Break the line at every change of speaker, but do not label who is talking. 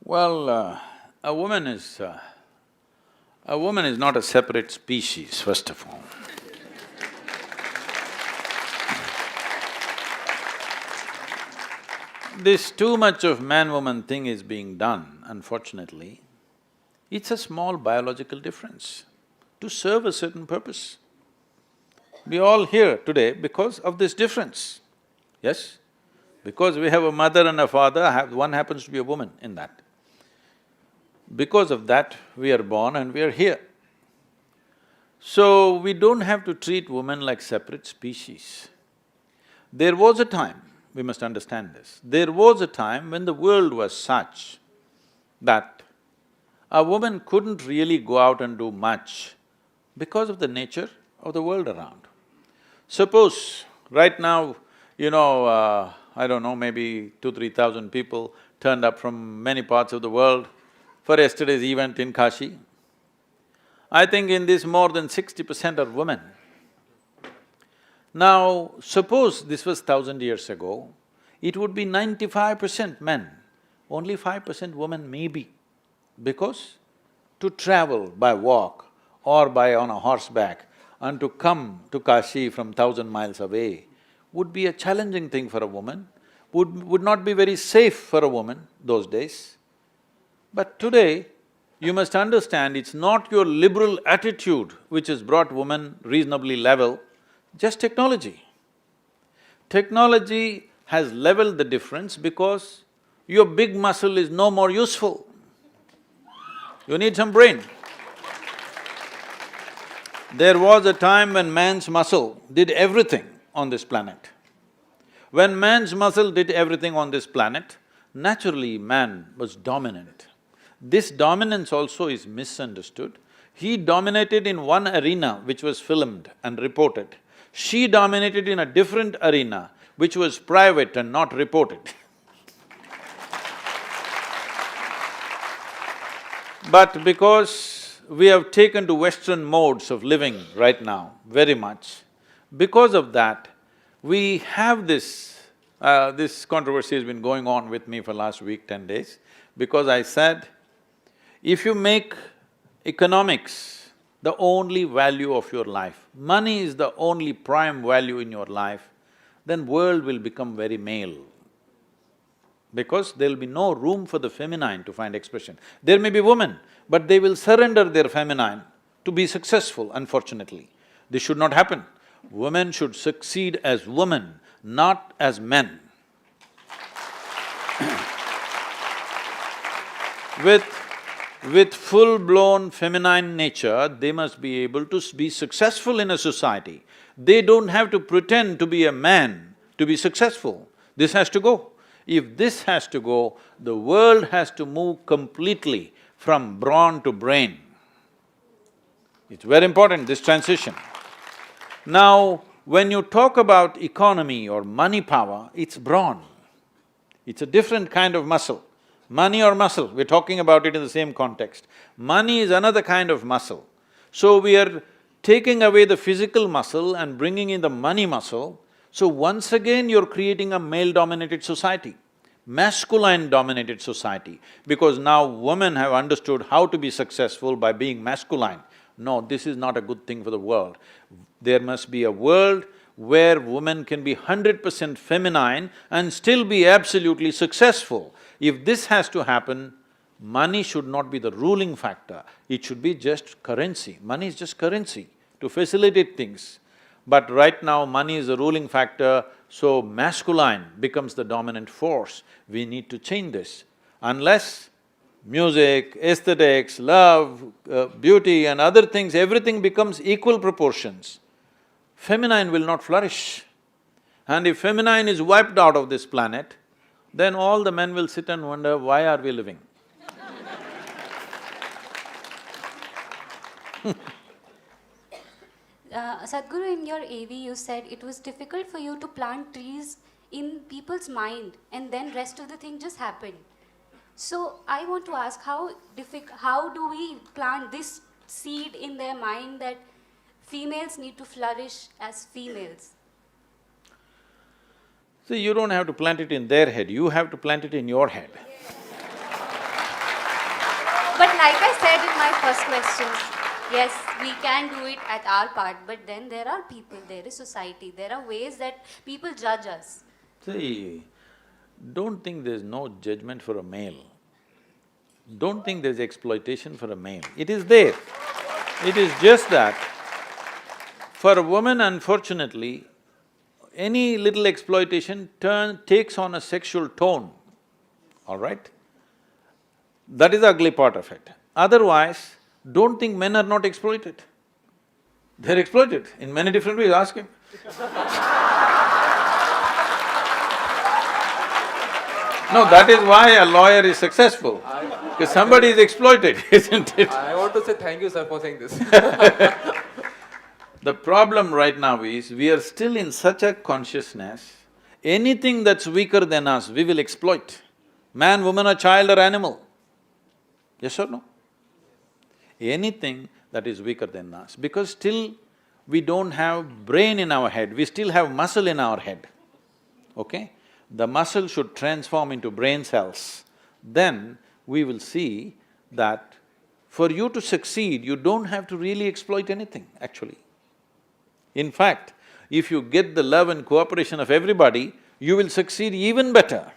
Well, a woman is… a woman is not a separate species, first of all. This too much of man-woman thing is being done, unfortunately. It's a small biological difference to serve a certain purpose. We all here today because of this difference, yes? Because we have a mother and a father, one happens to be a woman in that. Because of that, we are born and we are here. So, we don't have to treat women like separate species. There was a time, we must understand this, there was a time when the world was such that a woman couldn't really go out and do much because of the nature of the world around. Suppose right now, I don't know, maybe 2,000–3,000 people turned up from many parts of the world for yesterday's event in Kashi. I think in this more than 60% are women. Now, suppose this was 1,000 years ago, it would be 95% men, only 5% women maybe. Because to travel by walk or by on a horseback and to come to Kashi from 1,000 miles away would be a challenging thing for a woman, would not be very safe for a woman those days. But today, you must understand it's not your liberal attitude which has brought women reasonably level, just technology. Technology has leveled the difference because your big muscle is no more useful. You need some brain. There was a time when man's muscle did everything on this planet. When man's muscle did everything on this planet, naturally man was dominant. This dominance also is misunderstood. He dominated in one arena which was filmed and reported. She dominated in a different arena which was private and not reported. But because we have taken to Western modes of living right now, very much, because of that, we have this controversy has been going on with me for last week, 10 days, because I said, if you make economics the only value of your life, money is the only prime value in your life, then world will become very male. Because there'll be no room for the feminine to find expression. There may be women, but they will surrender their feminine to be successful, unfortunately. This should not happen. Women should succeed as women, not as men. With full-blown feminine nature, they must be able to be successful in a society. They don't have to pretend to be a man to be successful. This has to go. If this has to go, the world has to move completely from brawn to brain. It's very important, this transition. Now, when you talk about economy or money power, it's brawn. It's a different kind of muscle. Money or muscle, we're talking about it in the same context. Money is another kind of muscle. So we are taking away the physical muscle and bringing in the money muscle. So once again you're creating a male-dominated society, masculine-dominated society, because now women have understood how to be successful by being masculine. No, this is not a good thing for the world. There must be a world where women can be 100% feminine and still be absolutely successful. If this has to happen, money should not be the ruling factor, it should be just currency. Money is just currency to facilitate things. But right now, money is the ruling factor, so masculine becomes the dominant force. We need to change this. Unless music, aesthetics, love, beauty and other things, everything becomes equal proportions, feminine will not flourish. And if feminine is wiped out of this planet, then all the men will sit and wonder, why are we living?
Sadhguru, in your AV you said it was difficult for you to plant trees in people's mind and then rest of the thing just happened. So I want to ask, how do we plant this seed in their mind that females need to flourish as females?
See, you don't have to plant it in their head, you have to plant it in your head.
like I said in my first question, yes, we can do it at our part, but then there are people, there is society, there are ways that people judge us.
See, don't think there's no judgment for a male. Don't think there's exploitation for a male. It is there. It is just that for a woman, unfortunately, any little exploitation takes on a sexual tone, all right? That is the ugly part of it. Otherwise, don't think men are not exploited. They're exploited in many different ways, ask him. No, that is why a lawyer is successful, because somebody is exploited, isn't it?
I want to say thank you, sir, for saying this.
The problem right now is, we are still in such a consciousness, anything that's weaker than us, we will exploit. Man, woman or child or animal. Yes or no? Anything that is weaker than us, because still we don't have brain in our head, we still have muscle in our head, okay? The muscle should transform into brain cells. Then we will see that for you to succeed, you don't have to really exploit anything, actually. In fact, if you get the love and cooperation of everybody, you will succeed even better.